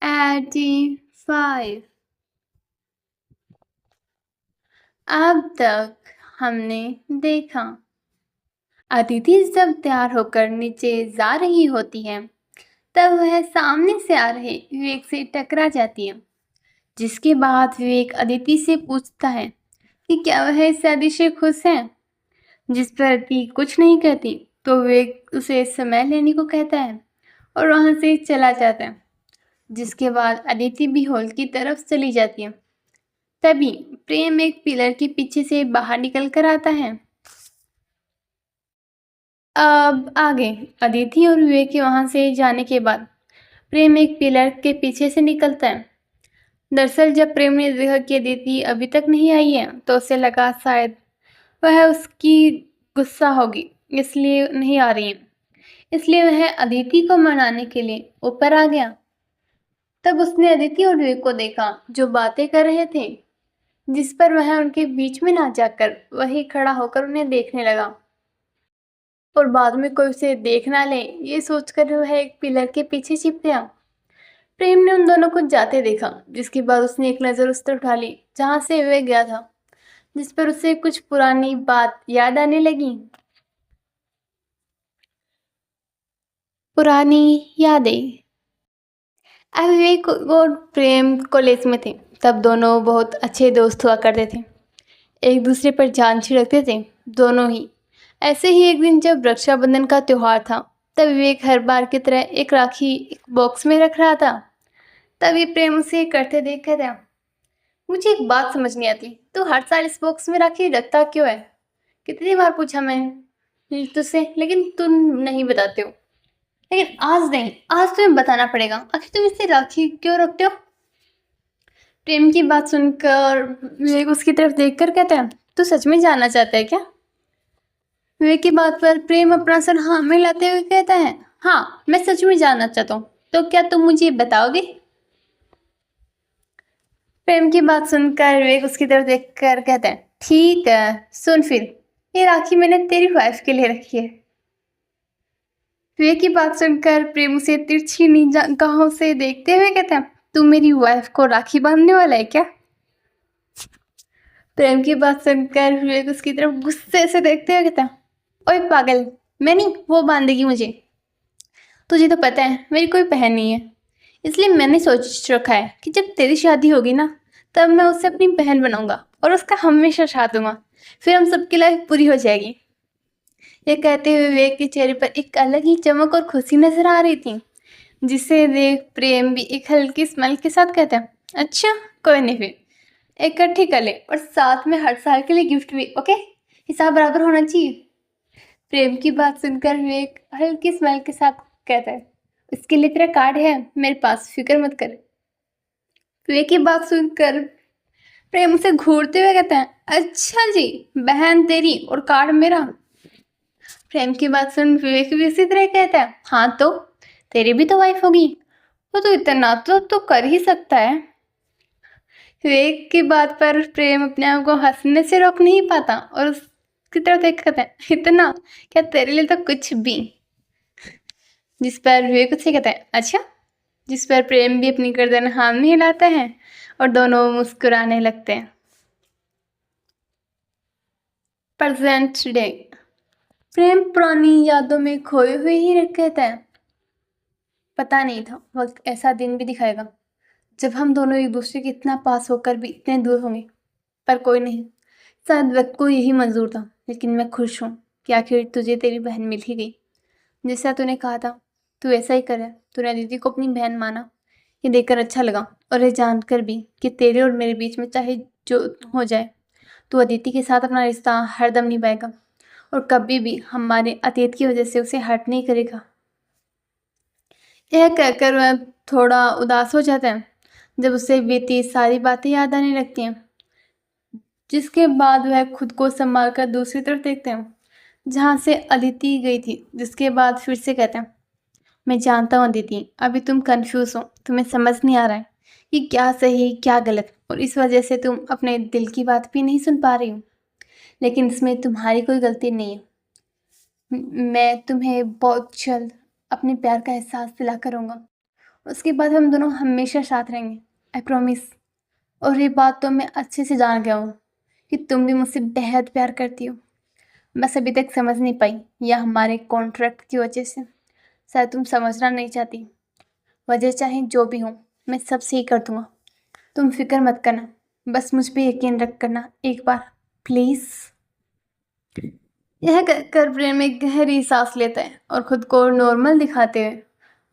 85। अब तक हमने देखा अदिति जब तैयार होकर नीचे जा रही होती है तब वह सामने से आ रहे विवेक से टकरा जाती है, जिसके बाद विवेक अदिति से पूछता है कि क्या वह इस शादी से खुश है, जिस पर अदिति कुछ नहीं कहती तो विवेक उसे समय लेने को कहता है और वहां से चला जाता है, जिसके बाद अदिति भी हॉल की तरफ चली जाती है। तभी प्रेम एक पिलर के पीछे से बाहर निकल कर आता है। अब आगे अदिति और विवेक के वहां से जाने के बाद प्रेम एक पिलर के पीछे से निकलता है। दरअसल जब प्रेम ने देखा कि अदिति अभी तक नहीं आई है तो उसे लगा शायद वह उसकी गुस्सा होगी इसलिए नहीं आ रही है, इसलिए वह अदिति को मनाने के लिए ऊपर आ गया। तब उसने अदिति और विवेक को देखा जो बातें कर रहे थे, जिस पर वह उनके बीच में ना जाकर वही खड़ा होकर उन्हें देखने लगा और बाद में कोई उसे देख ना ले ये सोचकर वह एक पिलर के पीछे छिप गया। प्रेम ने उन दोनों को जाते देखा, जिसके बाद उसने एक नज़र उस तरफ डाली जहां से वह गया था, जिस पर उसे कुछ पुरानी बात याद आने लगी। पुरानी यादें। अब विवेक और प्रेम कॉलेज में थे तब दोनों बहुत अच्छे दोस्त हुआ करते थे, एक दूसरे पर जान छिड़कते थे दोनों ही। ऐसे ही एक दिन जब रक्षाबंधन का त्योहार था तब विवेक हर बार की तरह एक राखी एक बॉक्स में रख रहा था। तभी प्रेम उसे करते देख कर था। मुझे एक बात समझ नहीं आती, तू हर साल इस बॉक्स में राखी रखता क्यों है? कितनी बार पूछा मैंने तुझसे लेकिन तुम नहीं बताते हो। लेकिन आज नहीं, आज तुम्हें बताना पड़ेगा, आखिर तुम इसे राखी क्यों रखते हो? प्रेम की बात सुनकर विवेक उसकी तरफ देखकर कहता है, तू सच में जानना चाहता है क्या? विवेक की बात पर प्रेम अपना सर हाँ में लाते हुए कहता है, हाँ मैं सच में जानना चाहता हूँ, तो क्या तुम मुझे बताओगे? प्रेम की बात सुनकर विवेक उसकी तरफ देखकर कहता है, ठीक है सुन फिर, ये राखी मैंने तेरी वाइफ के लिए रखी है। विवेक की बात सुनकर प्रेम उसे तिरछी निगाहों से देखते हुए कहता है, तू मेरी वाइफ को राखी बांधने वाला है क्या? प्रेम की बात सुनकर विवेक उसकी तरफ गुस्से से देखते हुए कहता है, ओए पागल, मैं नहीं, वो बांधेगी मुझे। तुझे तो पता है मेरी कोई बहन नहीं है, इसलिए मैंने सोच रखा है कि जब तेरी शादी होगी ना तब मैं उसे अपनी बहन बनाऊंगा और उसका हमेशा साथ दूंगा, फिर हम सबकी लाइफ पूरी हो जाएगी। ये कहते हुए विवेक के चेहरे पर एक अलग ही चमक और खुशी नजर आ रही थी, जिसे देख प्रेम भी एक हल्की स्माइल के साथ कहता है, अच्छा कोई नहीं, फिर इकट्ठी कर ले और साथ में हर साल के लिए गिफ्ट भी, ओके? हिसाब बराबर होना चाहिए। प्रेम की बात सुनकर विवेक हल्की स्माइल के साथ कहता है, इसके लिए तेरा कार्ड है मेरे पास, फिक्र मत कर। विवेक की बात सुनकर प्रेम उसे घूरते हुए कहता है, अच्छा जी, बहन तेरी और कार्ड मेरा। प्रेम की बात सुन विवेक भी इसी तरह कहता है, हाँ तो तेरी भी तो वाइफ होगी, तो इतना तो कर ही सकता है। विवेक की बात पर प्रेम अपने आप को हंसने से रोक नहीं पाता और उसकी तरफ देख कहता है, इतना क्या तेरे लिए तो कुछ भी। जिस पर विवेक उससे कहता है, अच्छा? जिस पर प्रेम भी अपनी गर्दन हाँ में हिलाता है और दोनों मुस्कुराने लगते हैं। Present day. प्रेम पुरानी यादों में खोए हुए ही रहता है। पता नहीं था वक्त ऐसा दिन भी दिखाएगा जब हम दोनों एक दूसरे के इतना पास होकर भी इतने दूर होंगे, पर कोई नहीं, शायद वक्त को यही मंजूर था। लेकिन मैं खुश हूँ कि आखिर तुझे तेरी बहन मिल ही गई, जैसा तूने कहा था तू ऐसा ही करे। तूने दीदी को अपनी बहन माना, ये देखकर अच्छा लगा और ये जानकर भी कि तेरे और मेरे बीच में चाहे जो हो जाए तू अदिति के साथ अपना रिश्ता हरदम निभाएगा और कभी भी हमारे अतीत की वजह से उसे हर्ट नहीं करेगा। यह कहकर वह थोड़ा उदास हो जाता है जब उसे बीती सारी बातें याद आने लगती हैं, जिसके बाद वह खुद को संभाल कर दूसरी तरफ देखते हैं जहाँ से अदिति गई थी। जिसके बाद फिर से कहते हैं, मैं जानता हूँ अदिति, अभी तुम कंफ्यूज हो, तुम्हें समझ नहीं आ रहा है कि क्या सही क्या गलत, और इस वजह से तुम अपने दिल की बात भी नहीं सुन पा रही हो। लेकिन इसमें तुम्हारी कोई गलती नहीं है। मैं तुम्हें बहुत जल्द अपने प्यार का एहसास दिला करूँगा उसके बाद हम दोनों हमेशा साथ रहेंगे, आई प्रॉमिस। और ये बात तो मैं अच्छे से जान गया हूँ कि तुम भी मुझसे बेहद प्यार करती हो। बस अभी तक समझ नहीं पाई, या हमारे कॉन्ट्रैक्ट की वजह से शायद तुम समझना नहीं चाहती। वजह चाहे जो भी हो, मैं सब सही कर दूंगा। तुम फिक्र मत करना, बस मुझ पे यकीन रख करना एक बार, प्लीज़। यह कहकर प्रेम में गहरी सांस लेता है और खुद को नॉर्मल दिखाते हुए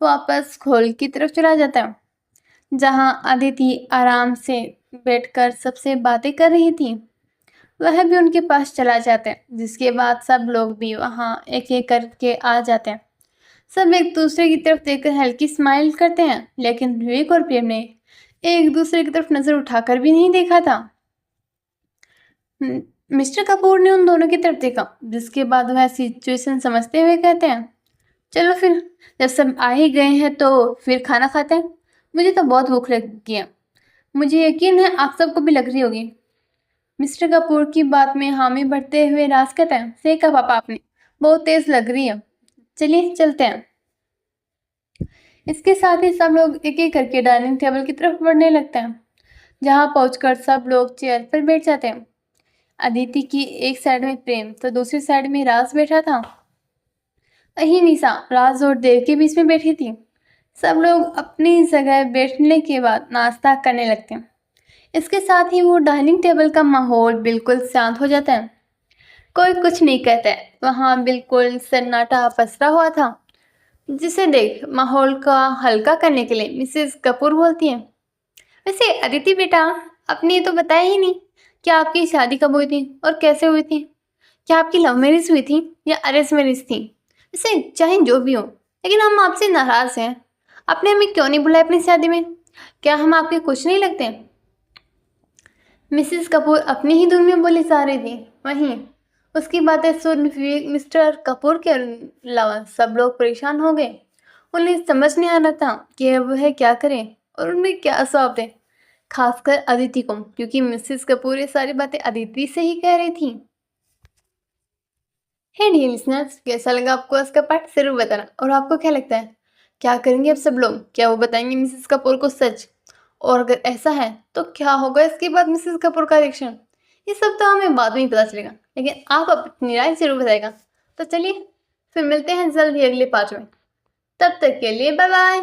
वापस हॉल की तरफ चला जाता है, जहां अदिति आराम से बैठकर सबसे बातें कर रही थी। वह भी उनके पास चला जाता है, जिसके बाद सब लोग भी वहां एक एक करके आ जाते हैं। सब एक दूसरे की तरफ देखकर हल्की स्माइल करते हैं, लेकिन विवेक और प्रेम ने एक दूसरे की तरफ नजर उठाकर भी नहीं देखा था। मिस्टर कपूर ने उन दोनों की तरफ देखा, जिसके बाद वह सिचुएशन समझते हुए कहते हैं, चलो फिर, जब सब आ ही गए हैं तो फिर खाना खाते हैं। मुझे तो बहुत भूख लगी है, मुझे यकीन है आप सबको भी लग रही होगी। मिस्टर कपूर की बात में हामी भरते हुए राज कहता है, सही कहा पापा आपने, बहुत तेज लग रही है, चलिए चलते हैं। इसके साथ ही सब लोग एक एक करके डाइनिंग टेबल की तरफ बढ़ने लगते हैं, जहां पहुंचकर सब लोग चेयर पर बैठ जाते हैं। अदिति की एक साइड में प्रेम तो दूसरी साइड में राज बैठा था। वहीं निशा राज और देव के बीच में बैठी थी। सब लोग अपनी जगह बैठने के बाद नाश्ता करने लगते हैं। इसके साथ ही वो डाइनिंग टेबल का माहौल बिल्कुल शांत हो जाता है। कोई कुछ नहीं कहता है, वहाँ बिल्कुल सन्नाटा पसरा हुआ था, जिसे देख माहौल का हल्का करने के लिए मिसेस कपूर बोलती है, वैसे अदिति बेटा, आपने तो बताया ही नहीं कि आपकी शादी कब हुई थी और कैसे हुई थी। क्या आपकी लव मैरिज हुई थी या अरेंज मैरिज थी? वैसे चाहे जो भी हो, लेकिन हम आपसे नाराज़ हैं। आपने हमें क्यों नहीं बुलाया अपनी शादी में? क्या हम आपके कुछ नहीं लगते? मिसेस कपूर अपनी ही धुन में बोली जा रही थी। वहीं उसकी बातें सुन मिस्टर कपूर के अलावा सब लोग परेशान हो गए। उन्हें समझ नहीं आ रहा था कि वह क्या करें और उन्हें क्या जवाब दें, खासकर अदिति को, क्योंकि मिसेस कपूर ये सारी बातें अदिति से ही कह रही थी। हे डियर लिसनर्स, कैसा लगा आपको आज का पार्ट जरूर बताना। और आपको क्या लगता है, क्या करेंगे अब सब लोग? क्या वो बताएंगे मिसेस कपूर को सच? और अगर ऐसा है तो क्या होगा इसके बाद मिसेस कपूर का रिएक्शन? ये सब तो हमें बाद में ही पता चलेगा, लेकिन आप अपनी राय जरूर बताएगा। तो चलिए फिर मिलते हैं जल्द ही अगले पार्ट में। तब तक के लिए बाय बाय।